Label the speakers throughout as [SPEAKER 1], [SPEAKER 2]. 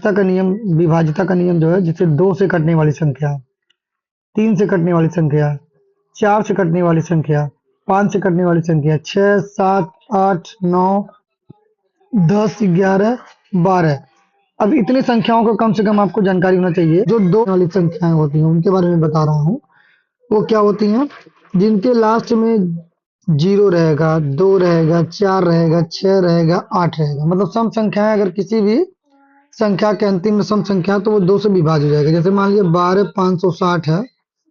[SPEAKER 1] विभाज्यता का नियम जो है, जैसे 2 से कटने वाली संख्या, 3 से कटने वाली संख्या, 4 से कटने वाली संख्या, 5 से कटने वाली संख्या, 6, 7, 8, 9, 10, 11, 12। अब इतनी संख्याओं को कम से कम आपको जानकारी होना चाहिए। जो 2 वाली संख्याएं होती हैं उनके बारे में बता रहा हूँ। वो क्या होती हैं? जिनके लास्ट में 0 रहेगा, 2 रहेगा, 4 रहेगा, 6 रहेगा, 8 रहेगा। मतलब सम संख्याएं अगर किसी भी संख्या के अंतिम में सम संख्या तो वो 2 से विभाज्य हो जाएगा। जैसे मान लीजिए 12,560 है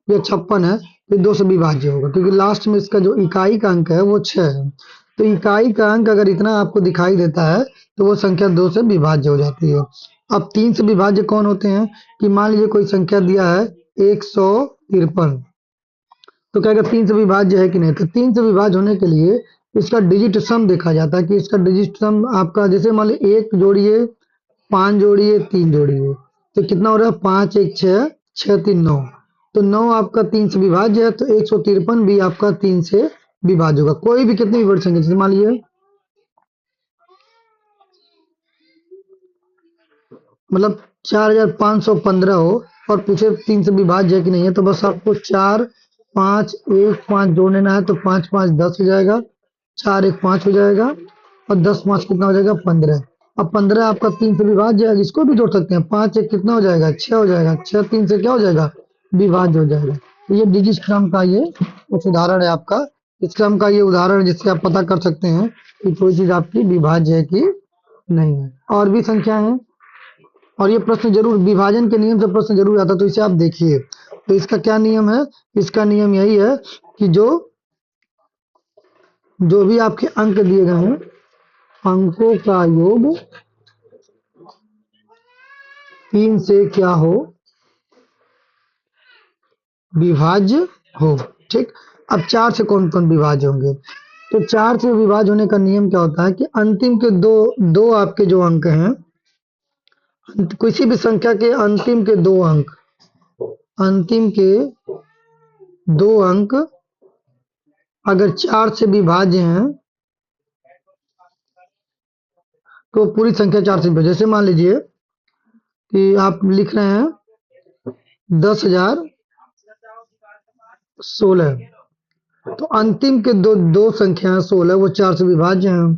[SPEAKER 1] या 56 है, तो 2 से विभाज्य होगा, क्योंकि लास्ट में इसका जो इकाई का अंक है वो 6 है। तो इकाई का अंक अगर इतना आपको दिखाई देता है तो वो संख्या 2 से विभाज्य हो जाती है। अब 3 से विभाज्य कौन होते हैं? कि मान लीजिए कोई संख्या दिया है 153, तो कहेगा 3 से विभाज्य है कि नहीं। तो 3 से विभाज्य होने के लिए इसका डिजिट सम देखा जाता है कि इसका डिजिट सम आपका, जैसे मान लीजिए 1 जोड़िए, 5 जोड़िए, 3 जोड़िए, तो कितना हो रहा है? 5 1 6, 6 3 9। तो 9 आपका 3 से विभाज्य है, तो 153 भी आपका 3 से विभाज्य होगा। कोई भी कितनी भी बड़ी संख्या, जैसे मान लीजिए मतलब 4515 हो और पूछे 3 से विभाज्य है कि नहीं है, तो बस आपको 4 5 1 5 जोड़ लेना है। तो 5 5 10 हो जाएगा, 4 1 5 हो जाएगा, और 10 5 कितना हो जाएगा? 15। अब 15 आपका 3 से विभाज्य है, इसको भी जोड़ सकते हैं। 5 1 कितना हो जाएगा? 6 हो जाएगा, 6 3 से क्या हो जाएगा? विभाज्य हो जाएगा। तो ये डिजिट क्रम का ये कुछ उदाहरण है आपका। इस क्रम का ये उदाहरण जिससे आप पता कर सकते हैं कि कोई चीज आपकी विभाज्य है कि नहीं है। और भी संख्या है, और ये प्रश्न जरूर विभाजन के नियम से प्रश्न जरूर आता है, तो इसे आप देखिए। तो इसका क्या नियम है? इसका नियम यही है कि जो भी आपके अंक दिए गए हैं, अंकों का योग 3 से क्या हो? विभाज्य हो। ठीक। अब 4 से कौन कौन विभाज्य होंगे? तो 4 से विभाज्य होने का नियम क्या होता है कि अंतिम के दो आपके जो अंक हैं, किसी भी संख्या के अंतिम के 2 अंक, अंतिम के 2 अंक अगर 4 से विभाज्य हैं तो पूरी संख्या 4 से विभाज्य। जैसे मान लीजिए कि आप लिख रहे हैं 10,016, तो अंतिम के दो संख्या 16 वो 4 से विभाज्य हैं,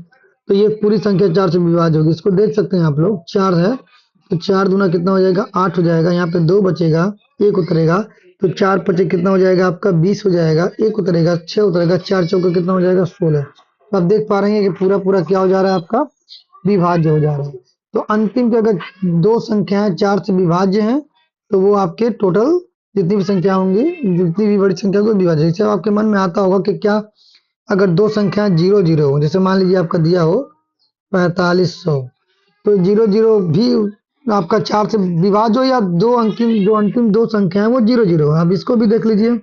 [SPEAKER 1] तो ये पूरी संख्या 4 से विभाज्य होगी। इसको देख सकते हैं आप लोग। 4 है तो 4 दूना कितना हो जाएगा? 8 हो जाएगा। यहाँ पे 2 बचेगा, 1 उतरेगा, तो 4 पचे कितना हो जाएगा आपका? 20 हो जाएगा। 1 उतरेगा, 6 उतरेगा, 4 चौका कितना हो जाएगा? 16। तो आप देख पा रहे हैं कि पूरा पूरा क्या हो जा रहा है? आपका विभाज्य हो जा रहा है। तो अंतिम के अगर 2 संख्याएं 4 से विभाज्य हैं तो वो आपके टोटल जितनी भी संख्या होंगी, जितनी भी बड़ी संख्या को विभाज्य। जैसे आपके मन में आता होगा कि क्या अगर 2 संख्याएं 0 0 हो, जैसे मान लीजिए आपका दिया हो 4500, तो 0 0 भी आपका 4 से विभाज्य हो, या जो अंतिम 2 संख्या है वो 0 0 है। अब इसको भी देख लीजिए।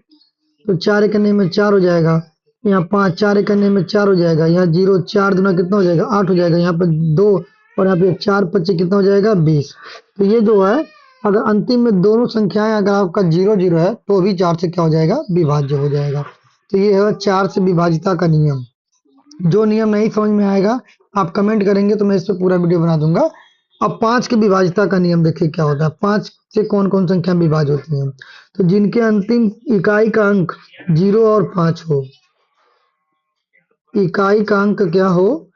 [SPEAKER 1] तो 4 एक करने में 4 हो जाएगा, यहाँ 5 4 एक करने में 4 हो जाएगा, यहाँ 0 4 दूना कितना हो जाएगा? 8 हो जाएगा, यहाँ पे 2 और यहाँ पे 4 पच्चीस कितना हो जाएगा? 20। तो ये जो है, अगर अंतिम में दोनों संख्याएं अगर आपका 0 0 है तो भी 4 से क्या हो जाएगा? विभाज्य हो जाएगा। तो ये है 4 से विभाज्यता का नियम। जो नियम नहीं समझ में आएगा आप कमेंट करेंगे तो मैं इस पर पूरा वीडियो बना दूंगा। अब 5 की विभाज्यता का नियम देखिए क्या होता है। 5 से कौन कौन संख्या विभाज्य होती है? तो जिनके अंतिम इकाई का अंक 0 और 5 हो, इकाई का अंक क्या हो?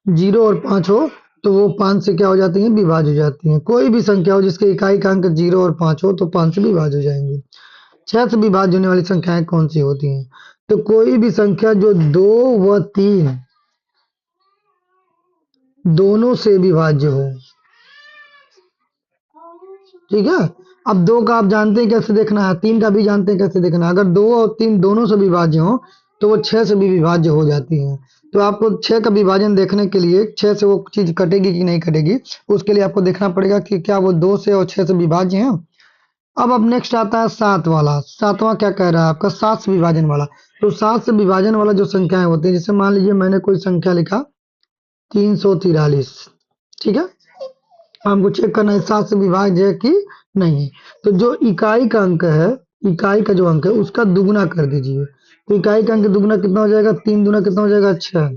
[SPEAKER 1] 0 और 5 हो, तो वो 5 से क्या हो जाती हैं? विभाज्य हो जाती हैं। कोई भी संख्या हो जिसके इकाई का अंक 0 और 5 हो तो 5 से विभाज्य हो जाएंगे। 6 से विभाज्य होने वाली संख्याएं कौन सी होती हैं? तो कोई भी संख्या जो 2 व 3 दोनों से विभाज्य हो। ठीक है। अब 2 का आप जानते हैं कैसे देखना है, 3 का भी जानते हैं कैसे देखना है। अगर 2 और 3 दोनों से विभाज्य हो तो वो 6 से भी विभाज्य हो जाती है। तो आपको 6 का विभाजन देखने के लिए 6 से वो चीज कटेगी कि नहीं कटेगी, उसके लिए आपको देखना पड़ेगा कि क्या वो 2 से और 6 से विभाज्य है। अब नेक्स्ट आता है 7 वाला। 7वां क्या कह रहा है आपका? 7 से विभाजन वाला। तो 7 से विभाजन वाला जो संख्याएं होती है, जैसे मान लीजिए मैंने कोई संख्या लिखा 343। ठीक है। हमको चेक करना है 7 से विभाज्य है कि नहीं। तो जो इकाई का अंक है, इकाई का जो अंक है उसका दुगुना कर दीजिए। तो इकाई का अंक दुगुना कितना हो जाएगा? 3 दूना कितना हो जाएगा? 6।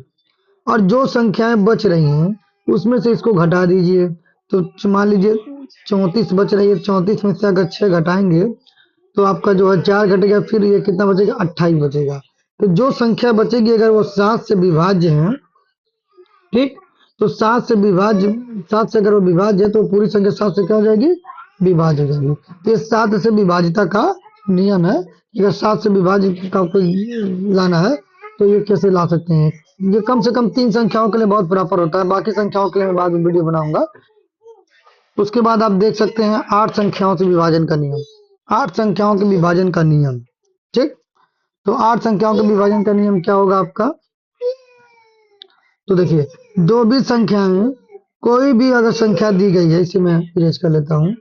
[SPEAKER 1] और जो संख्याएं बच रही हैं उसमें से इसको घटा दीजिए। तो मान लीजिए 34 बच रही है, 34 में से अगर 6 घटाएंगे तो आपका जो है 4 घटेगा, फिर ये कितना बचेगा, 28 बचेगा। तो जो संख्या बचेगी अगर वो 7 से विभाज्य है, ठीक, तो 7 से अगर वो विभाज्य है तो पूरी संख्या 7 से क्या हो जाएगी, विभाज्य हो जाएगी। तो ये 7 से विभाज्यता का नियम है। अगर 7 से विभाज्य का कोई लाना है तो ये कैसे ला सकते हैं। ये कम से कम 3 संख्याओं के लिए बहुत प्रॉपर होता है, बाकी संख्याओं के लिए मैं बाद में वीडियो बनाऊंगा। उसके बाद आप देख सकते हैं 8 संख्याओं से विभाजन का नियम, 8 संख्याओं के विभाजन का नियम, ठीक। तो 8 संख्याओं के विभाजन का नियम क्या होगा आपका, तो देखिए, दो भी संख्याएं, कोई भी अगर संख्या दी गई है, इसे मैं इरेज कर लेता हूं,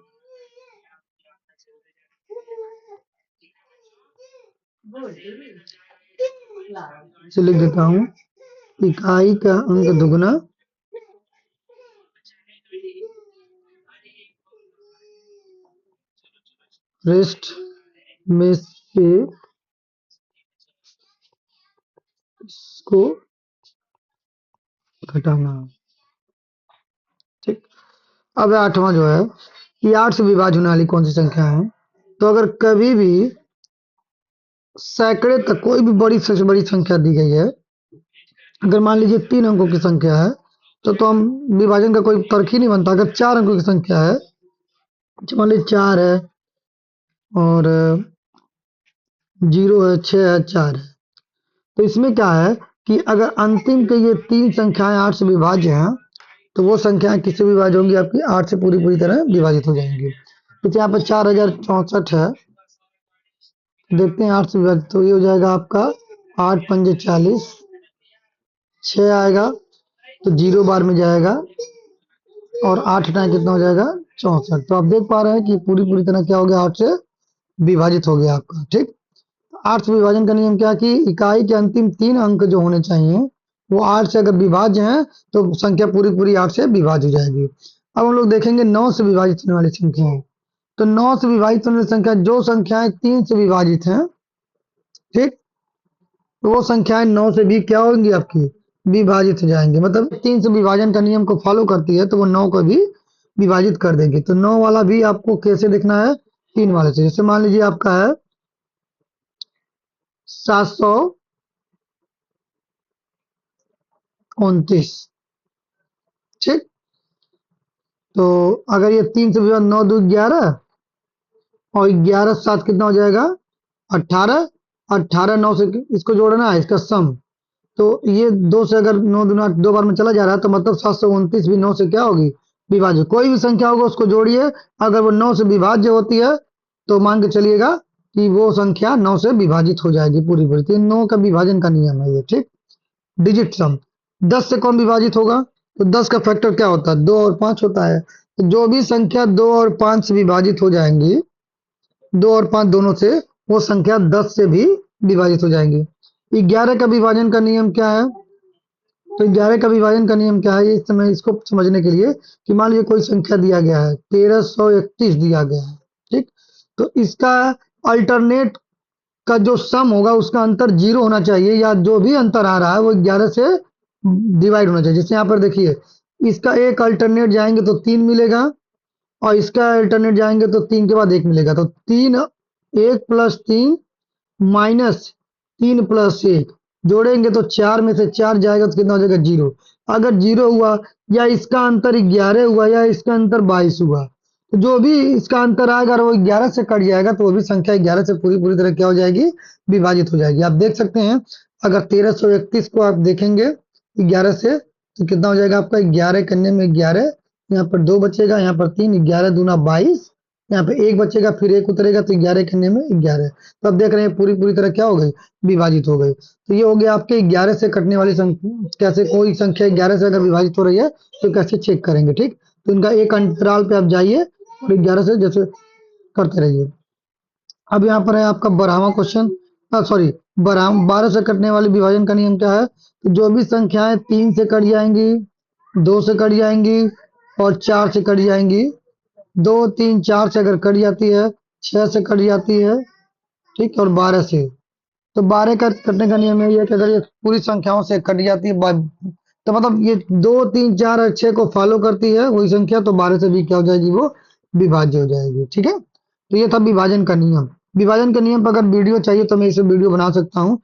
[SPEAKER 1] इसे लिख देता हूं, इकाई का अंक दुगना रेस्ट में से इसको घटाना, ठीक। अब 8वां जो है, ये 8 से विभाज्य होने वाली कौन सी संख्या है, तो अगर कभी भी सैकड़े तक कोई भी बड़ी से बड़ी संख्या दी गई है, अगर मान लीजिए 3 अंकों की संख्या है, तो हम विभाजन का कोई तर्क ही नहीं बनता। अगर 4 अंकों की संख्या है, मान लीजिए 4 है और 0 है, 6 है, 4 है, तो इसमें क्या है कि अगर अंतिम के ये 3 संख्याएं 8 से विभाज्य हैं, तो वो संख्याएं किससे विभाज्य होंगी, आपकी 8 से पूरी पूरी तरह विभाजित हो जाएंगी। तो यहाँ पर 4064 है, देखते हैं 8 से विभाजित, तो ये हो जाएगा आपका 8 पंजे 40, 6 आएगा तो 0 बार में जाएगा और 8 टाइम कितना हो जाएगा, 64। तो आप देख पा रहे हैं कि पूरी पूरी तरह क्या हो गया, 8 से विभाजित हो गया आपका, ठीक। 8 से विभाजन का नियम क्या है कि इकाई के अंतिम 3 अंक जो होने चाहिए वो 8 से अगर विभाज्य हैं तो संख्या पूरी पूरी 8 से विभाज्य हो जाएगी। अब हम लोग देखेंगे 9 से विभाजित होने वाली संख्याएं। तो 9 से विभाजित होने वाली संख्या, जो संख्याएं 3 से विभाजित हैं, ठीक, तो वो संख्याएं 9 से भी क्या होंगी, आपकी विभाजित हो जाएंगे। मतलब 3 से विभाजन का नियम को फॉलो करती है तो वो 9 को भी विभाजित कर देगी। तो 9 वाला भी आपको कैसे देखना है, 3 वाले से। जैसे मान लीजिए आपका है 729, ठीक। तो अगर ये 3 से विभाजित, 9 2 11 और 11 7 कितना हो जाएगा, 18, 18 9 से इसको जोड़ना है, इसका सम। तो ये 2 से अगर 9 दूना 2 बार में चला जा रहा है तो मतलब 729 भी 9 से क्या होगी, विभाज्य। कोई भी संख्या होगा उसको जोड़िए, अगर वो 9 से विभाज्य होती है तो मान के चलिएगा कि वो संख्या 9 से विभाजित हो जाएगी पूरी पूरी। तो 9 का विभाजन का नियम है ये, ठीक। डिजिट सम, 10 से कौन विभाजित होगा, तो 10 का फैक्टर क्या होता है, 2 और 5 होता है। तो जो भी संख्या 2 और 5 से विभाजित हो जाएंगी, 2 और 5 दोनों से, वो संख्या 10 से भी विभाजित हो जाएंगी। 11 का विभाजन का नियम क्या है, तो 11 का विभाजन का नियम क्या है, इस समय इसको समझने के लिए कि मान लीजिए कोई संख्या दिया गया है, 1331 दिया गया है, ठीक। तो इसका अल्टरनेट का जो सम होगा उसका अंतर 0 होना चाहिए, या जो भी अंतर आ रहा है वो 11 से डिवाइड होना चाहिए। जैसे यहाँ पर देखिए, इसका एक अल्टरनेट जाएंगे तो 3 मिलेगा और इसका अल्टरनेट जाएंगे तो 3 के बाद 1 मिलेगा। तो 3 1 प्लस 3 माइनस 3 प्लस 1 जोड़ेंगे तो 4 में से 4 जाएगा तो कितना हो जाएगा, 0। अगर 0 हुआ, या इसका अंतर 11 हुआ, या इसका अंतर 22 हुआ, तो जो भी इसका अंतर आएगा अगर वो 11 से कट जाएगा तो वो भी संख्या 11 से पूरी पूरी तरह क्या हो जाएगी, विभाजित हो जाएगी। आप देख सकते हैं अगर 1331 को आप देखेंगे 11 से तो कितना हो जाएगा आपका, 11 करने में 11, यहाँ पर 2 बचेगा, यहाँ पर 3, 11 दूना 22, यहाँ पे 1 बचेगा, फिर 1 उतरेगा तो 11 करने में 11। तो अब देख रहे हैं पूरी पूरी तरह क्या हो गई, विभाजित हो गई। तो ये हो गया आपके 11 से कटने वाली संख्या, कैसे कोई संख्या 11 से अगर विभाजित हो रही है तो कैसे चेक करेंगे, ठीक। तो इनका एक अंतराल पे आप जाइए और 11 से जैसे करते रहिए। अब यहाँ पर है आपका 12वां क्वेश्चन, सॉरी 12 से कटने वाले विभाजन का नियम क्या है, तो जो भी संख्याएं 3 से कट जाएंगी, 2 से कट जाएंगी और 4 से कट जाएंगी, 2 3 4 से अगर कट जाती है, 6 से कट जाती है, ठीक, और 12 से, तो 12 का कटने का नियम यही है कि अगर ये पूरी संख्याओं से कट जाती है तो मतलब ये 2 3 4 और 6 को फॉलो करती है वही संख्या, तो 12 से भी क्या हो जाएगी, वो विभाज्य हो जाएगी। ठीक है, तो ये था विभाजन का नियम। विभाजन के नियम पर अगर वीडियो चाहिए तो मैं इसे वीडियो बना सकता हूँ,